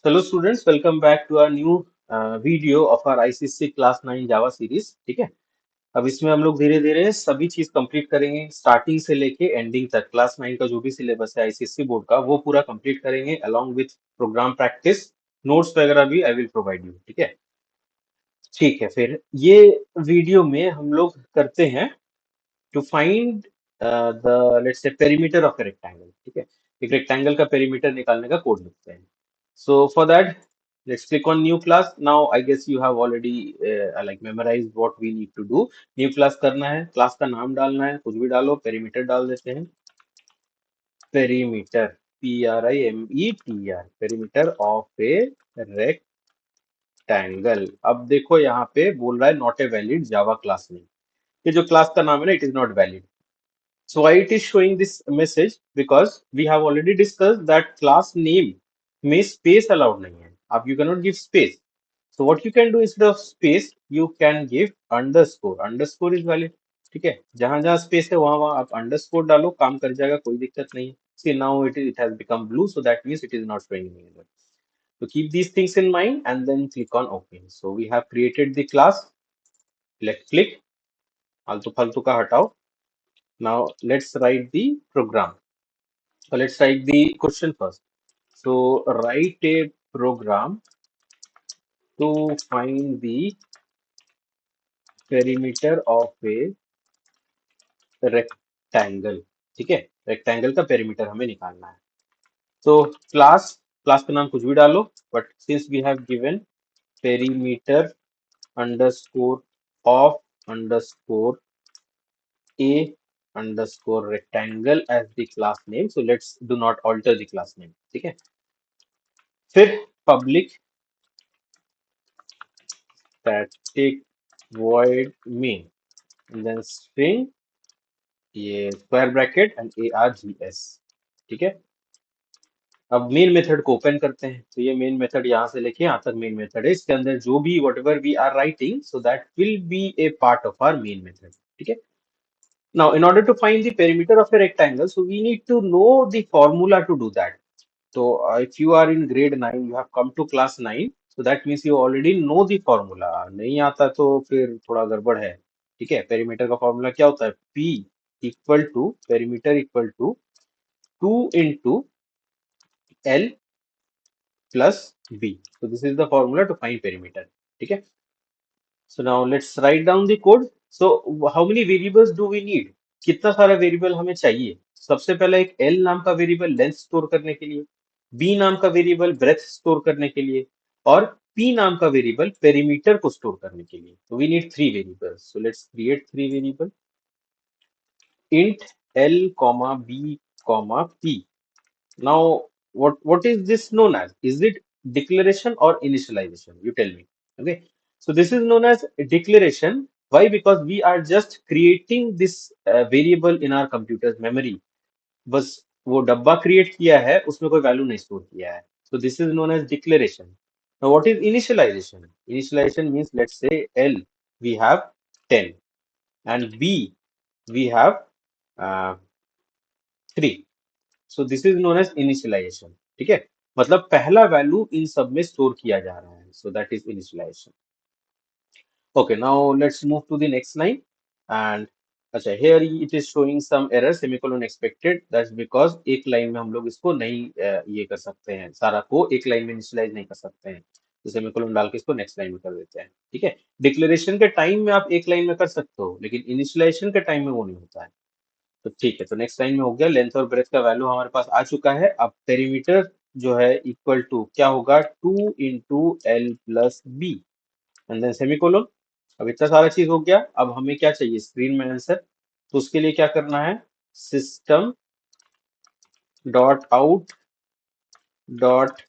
Hello students, welcome back to our new video of our ICSC class 9 Java series. ठीक है, अब इसमें हम लोग धीरे धीरे सभी चीज कंप्लीट करेंगे, स्टार्टिंग से लेके एंडिंग तक। क्लास 9 का जो भी सिलेबस है आईसीएससी बोर्ड का, वो पूरा कंप्लीट करेंगे along with program practice. Notes वगैरह भी आई विल प्रोवाइड यू। ठीक है, फिर ये वीडियो में हम लोग करते हैं to find the let's say perimeter of a rectangle. ठीक है, एक रेक्टेंगल का पेरीमीटर निकालने का कोड लिखते हैं। So for that, let's click on new class. Now I guess you have already like memorized what we need to do. New class करना है, क्लास का नाम डालना है, कुछ भी डालो, पेरीमीटर डाल देते हैं। Perimeter, PRIMETR, perimeter of a rectangle. अब देखो यहाँ पे बोल रहा है not a valid Java class name. ये जो क्लास का नाम है ना, it is not valid. So why it is showing this message? Because we have already discussed that class name में space allowed नहीं है। अब you cannot give space. So what you can do instead of space, you can give underscore. Underscore is valid. ठीक है, जहां जहां space है वहां वहां आप अंडरस्कोर डालो, काम कर जाएगा, कोई दिक्कत नहीं है। See now it has become blue, so that means it is not showing anymore. So keep these things in mind and then click on OK. So we have created the class. Let's click. फालतू फालतू का हटाओ। Now let's write the program. So let's write the question first. So write a program to find the perimeter of a rectangle. ठीक है, rectangle का perimeter हमें निकालना है। तो क्लास का नाम कुछ भी डालो, but since we have given perimeter underscore of underscore a underscore rectangle as the class name, so let's do not alter the class name। ठीक है, फिर public static void main and then string, ये square bracket and ARGS। ठीक है, अब main method को open करते हैं। तो ये मेन मेथड यहाँ से लेके यहाँ तक मेन मेथड है। इसके अंदर जो भी whatever we are writing, so that will be a part of our main method. ठीक है, now in order to find the perimeter of a rectangle, so we need to know the formula to do that. तो if you are in grade 9, you have come to class 9, so that means you already know the formula। नहीं आता तो फिर थोड़ा गड़बड़ है। ठीक है, पेरीमीटर का फॉर्मूला क्या होता है? P equal to perimeter equal to 2 into L plus B। so this is the formula to find perimeter। ठीक है, so now let's write down the code। so how many variables do we need? कितना सारा variable हमें चाहिए? सबसे पहले एक L नाम का वेरिएबल लेंथ स्टोर करने के लिए, B नाम का वेरिएबल ब्रेथ स्टोर करने के लिए, और P नाम का वेरिएबल पेरीमीटर को स्टोर करने के लिए। तो we need 3 variables. So let's create 3 variable. int L comma B comma P। Now, what is this known as? Is it declaration or initialization? You tell me. Okay. So this is known as a declaration. Why? Because we are just creating this variable in our computer's memory। बस वो डब्बा create किया है, उसमें कोई value नहीं store किया है। So this is known as declaration। Now what is initialization? Initialization means, let's say L we have 10 and B we have 3। So this is known as initialization. ठीक है, मतलब पहला वैल्यू इन सब में store किया जा रहा है। So that is initialization. Okay, now let's move to the next line. And अच्छा, here it is showing some error, semicolon expected. That's because एक लाइन में हम लोग इसको नहीं ये कर सकते हैं, सारा को एक लाइन में इनिशियलाइज नहीं कर सकते हैं। तो सेमीकोलन डाल के इसको नेक्स्ट लाइन में कर देते हैं। ठीक है, डिक्लेरेशन के टाइम में आप एक लाइन में कर सकते हो, लेकिन इनिशियलाइजेशन के टाइम में वो नहीं होता है। तो ठीक है, तो नेक्स्ट लाइन में हो गया। लेंथ और ब्रेथ का वैल्यू हमारे पास आ चुका है। अब पेरीमीटर जो है इक्वल टू क्या होगा? 2 into L plus B and then semicolon. अब इतना सारा चीज हो गया। अब हमें क्या चाहिए स्क्रीन में आंसर? तो उसके लिए क्या करना है? System dot out dot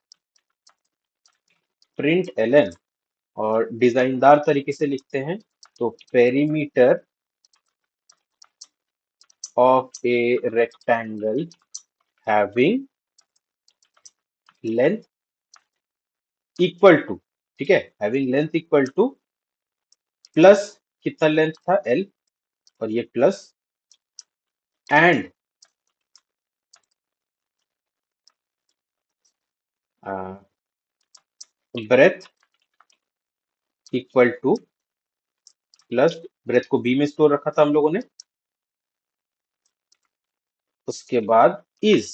print LN, और डिजाइनदार तरीके से लिखते हैं। तो perimeter of a rectangle having length equal to, ठीक है, having length equal to plus कितना लेंथ था? L, और ये plus and breadth equal to plus, breadth को बी में स्टोर रखा था हम लोगों ने, उसके बाद इज,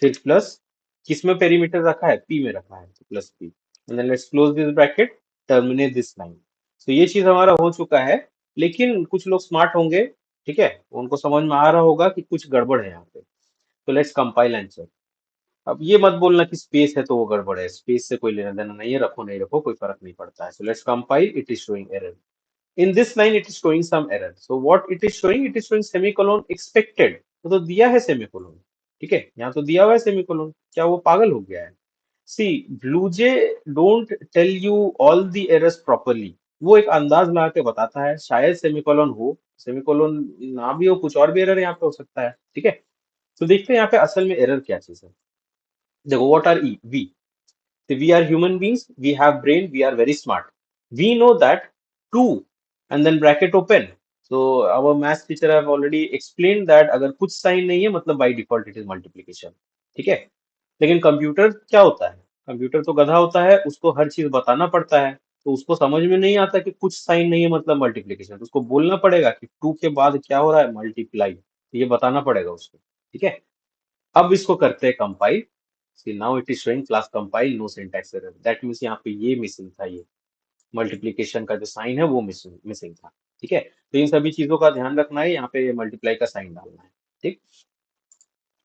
फिर प्लस, किस में पेरीमीटर रखा है, पी में रखा है, तो plus P, and then let's close this bracket, terminate this line. तो ये चीज हमारा हो चुका है, लेकिन कुछ लोग स्मार्ट होंगे, ठीक है, उनको समझ में आ रहा होगा कि कुछ गड़बड़ है यहाँ पे। तो लेट्स कंपाइल एंड चेक। अब ये मत बोलना कि स्पेस है तो वो गड़बड़ है, स्पेस से कोई लेना देना नहीं है, रखो नहीं रखो कोई फर्क नहीं पड़ता है। So let's compile, it is showing error in this line, it is showing some error. So what it is showing, it is showing semicolon expected। तो दिया है सेमीकोलन, ठीक है, यहाँ तो दिया हुआ है सेमीकोलन, क्या वो पागल हो गया है? See, BlueJ don't tell you all the errors properly, वो एक अंदाज लगा के बताता है, शायद सेमीकोलन हो, सेमीकोलन ना भी हो, कुछ और भी एरर यहाँ पे हो सकता है, ठीक है। तो देखते हैं यहाँ पे असल में एरर क्या चीज है। देखो, what R E V, so we are human beings, we have brain, we are very smart, we know that 2 and then bracket open। So our math teacher have already explained that अगर कुछ sign नहीं है मतलब by default it is multiplication, ठीक है। लेकिन computer क्या होता है, कंप्यूटर तो गधा होता है, उसको हर चीज बताना पड़ता है, तो उसको समझ में नहीं आता कि कुछ साइन नहीं है मतलब मल्टीप्लीकेशन, तो उसको बोलना पड़ेगा कि 2 के बाद क्या हो रहा है, मल्टीप्लाई, ये बताना पड़ेगा उसको, ठीक है। अब इसको करते हैं compile. See, now it is showing class compile, no syntax error, that means यहाँ पे ये मिसिंग था, ये मल्टीप्लिकेशन का जो साइन है वो मिसिंग मिसिंग था, ठीक है। तो इन सभी चीजों का ध्यान रखना है, यहाँ पे मल्टीप्लाई का साइन डालना है, ठीक।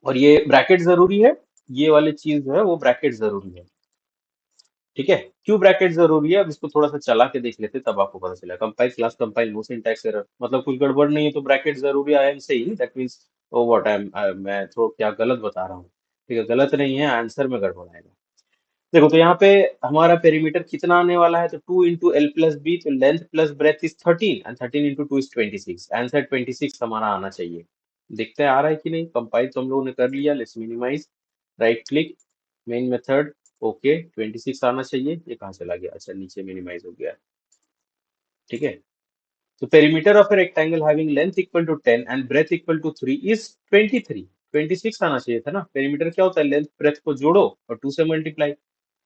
और ये ब्रैकेट जरूरी है, ये वाली चीज जो है वो ब्रैकेट जरूरी है, ठीक है। क्यों ब्रैकेट जरूरी है, अब इसको थोड़ा सा चला के देख लेते हैं, तब आपको पता चलेगा। Compile class compile no syntax error, मतलब कुछ गड़बड़ नहीं है तो ब्रैकेट जरूरी, I am saying that means, oh what I am, मैं थोड़ा क्या गलत बता रहा हूँ, ठीक है, गलत नहीं है, आंसर में गड़बड़ आएगा। देखो, तो यहाँ पे हमारा पेरीमीटर कितना आने वाला है, तो 2 × L + B, तो length plus breadth is 13 and 13 × 2 is 26, answer 26 हमारा आना चाहिए। देखते हैं आ रहा है कि नहीं। कंपाइल तो हम लोगों ने कर लिया, let's minimize, right click, main method, okay, 26 आना चाहिए, ये कहाँ चला गया, अच्छा नीचे मिनिमाइज हो गया, ठीक है। तो perimeter of a rectangle having length equal to 10 and breadth equal to 3 is 23, 26 आना चाहिए था ना। पेरीमीटर क्या होता है, लेंथ ब्रेथ को जोड़ो और 2 से multiply,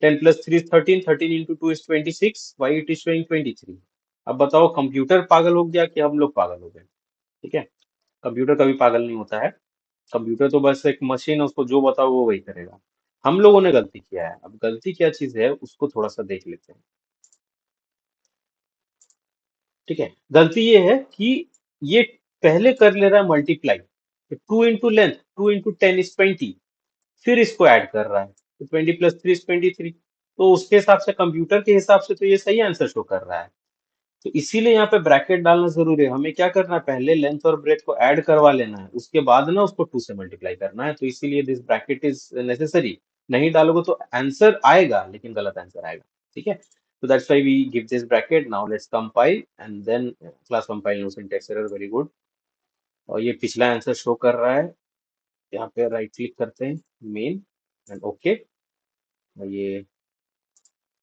10 + 3 is 13, 13 × 2 is 26, why it is showing 23। अब बताओ, कंप्यूटर पागल हो गया कि हम लोग पागल हो गए, ठीक है। कंप्यूटर कभी पागल नहीं होता है, कंप्यूटर तो बस एक मशीन है, उसको जो बताओ वो वही करेगा। हम लोगों ने गलती किया है, अब गलती क्या चीज है उसको थोड़ा सा देख लेते हैं, ठीक है। गलती ये है कि ये पहले कर ले रहा है मल्टीप्लाई, 2 × लेंथ, 2 × 10 is 20, फिर इसको ऐड कर रहा है, तो 20 + 3 is 23। तो उसके हिसाब से, कंप्यूटर के हिसाब से तो ये सही आंसर शो कर रहा है, तो इसीलिए यहाँ पे ब्रैकेट डालना जरूरी है। हमें क्या करना है, पहले लेंथ और ब्रेथ को ऐड करवा लेना है, उसके बाद ना उसको 2 से मल्टीप्लाई करना है, तो इसीलिए दिस ब्रैकेट इज नेसेसरी। नहीं डालोगे तो आंसर आएगा लेकिन गलत आंसर आएगा, ठीक है। तो that's why we give this bracket. Now let's compile and then class compile, no syntax error, very good. और ये पिछला आंसर शो कर रहा है, यहाँ पे राइट क्लिक करते हैं, मेन एंड ओके, और ये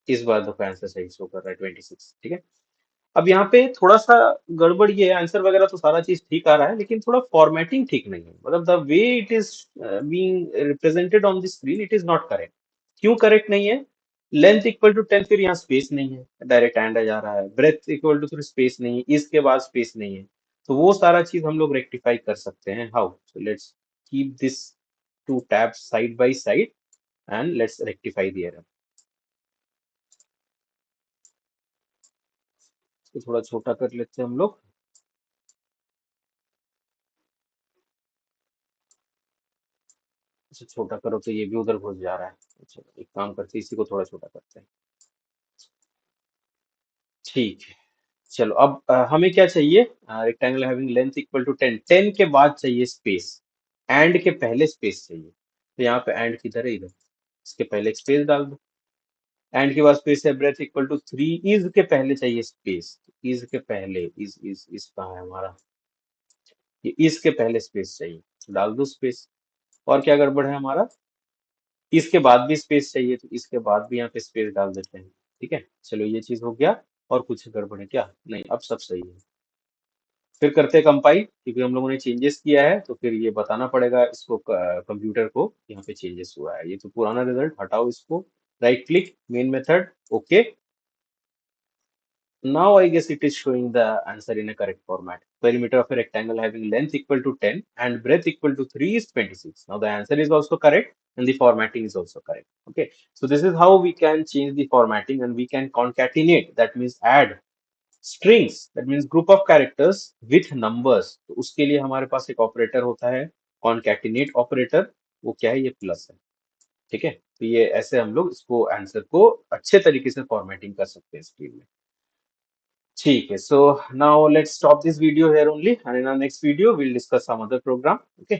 इस बार तो आंसर सही शो कर रहा है, 26, ठीक है। अब यहाँ पे थोड़ा सा गड़बड़ ये है, आंसर वगैरह तो सारा चीज ठीक आ रहा है, लेकिन थोड़ा फॉर्मेटिंग ठीक नहीं है, मतलब the way it is being represented on the screen, it is not correct. क्यों करेक्ट नहीं है, लेंथ इक्वल टू 10, फिर यहाँ स्पेस नहीं है, डायरेक्ट एंड आ जा रहा है, ब्रेथ इक्वल टू, फिर स्पेस नहीं है, इसके बाद स्पेस नहीं है। तो वो सारा चीज हम लोग रेक्टिफाई कर सकते हैं, how, so let's keep this two tabs side by side and let's rectify the error. इसको थोड़ा छोटा कर लेते हैं हम लोग, इसे छोटा करो तो ये भी उधर घुस जा रहा है। अच्छा, एक काम करते हैं, इसी को थोड़ा छोटा करते हैं, ठीक है। चलो, अब हमें क्या चाहिए, rectangle having length equal to 10, 10 के बाद चाहिए स्पेस, एंड के पहले स्पेस चाहिए, तो यहाँ पे एंड किधर है, इधर, इसके पहले एक स्पेस डाल दो। एंड के बाद स्पेस है, ब्रेथ इक्वल टू 3, इज के पहले चाहिए स्पेस, इज के पहले, इज कहाँ है हमारा, ये इज के पहले स्पेस चाहिए, तो डाल दो स्पेस। और क्या गड़बड़ है हमारा, इसके बाद भी स्पेस चाहिए, तो इसके बाद भी यहाँ पे स्पेस डाल देते हैं, ठीक है। चलो, ये चीज हो गया। और कुछ गड़बड़ है क्या, नहीं, अब सब सही है। फिर करते हैं कंपाइल, क्योंकि हम लोगों ने चेंजेस किया है तो फिर ये बताना पड़ेगा इसको कंप्यूटर को यहाँ पे चेंजेस हुआ है। ये तो पुराना रिजल्ट, हटाओ इसको, right click, main method, okay. Now I guess it is showing the answer in a correct format. Perimeter of a rectangle having length equal to 10 and breadth equal to 3 is 26. Now the answer is also correct and the formatting is also correct. Okay. So this is how we can change the formatting, and we can concatenate. That means add strings. That means group of characters with numbers. तो उसके लिए हमारे पास एक operator होता है, concatenate operator. वो क्या है? ये प्लस है। ठीक है। तो ये ऐसे हम लोग इसको आंसर को अच्छे तरीके से फॉर्मेटिंग कर सकते हैं स्क्रीन में। ठीक है, so now let's stop this video here only, and in our next video we'll discuss some other program. Okay.